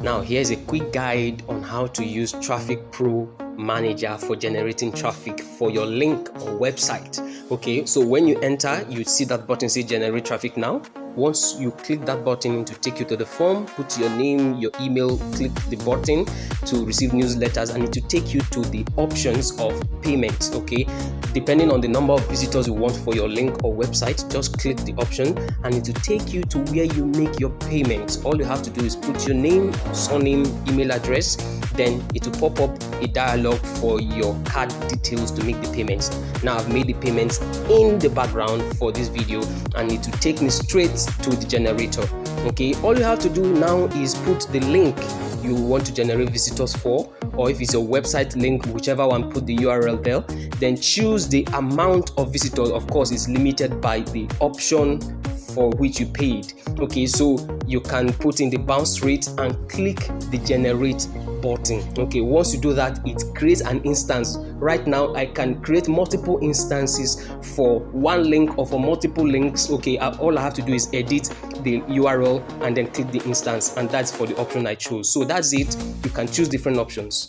Now here's a quick guide on how to use Traffic Pro Manager for generating traffic for your link or website. Okay, so when you enter, you see that button say generate traffic now. Once you click that button to take you to the form, put your name, your email, click the button to receive newsletters, and it will take you to the options of payment. Okay, depending on the number of visitors you want for your link or website, just click the option and it will take you to where you make your payments. All you have to do is put your name, surname, email address, then it will pop up a dialog for your card details to make the payments. Now I've made the payments in the background for this video and it will take me straight to the generator. Okay, all you have to do now is put the link you want to generate visitors for, or if it's a website link, whichever one, put the URL there, then choose the amount of visitors. Of course, it's limited by the option for which you paid. Okay, so you can put in the bounce rate and click the generate button. Okay, once you do that, it creates an instance. Right now I can create multiple instances for one link or for multiple links. Okay, all I have to do is edit the URL and then click the instance, and that's for the option I chose. So that's it. You can choose different options.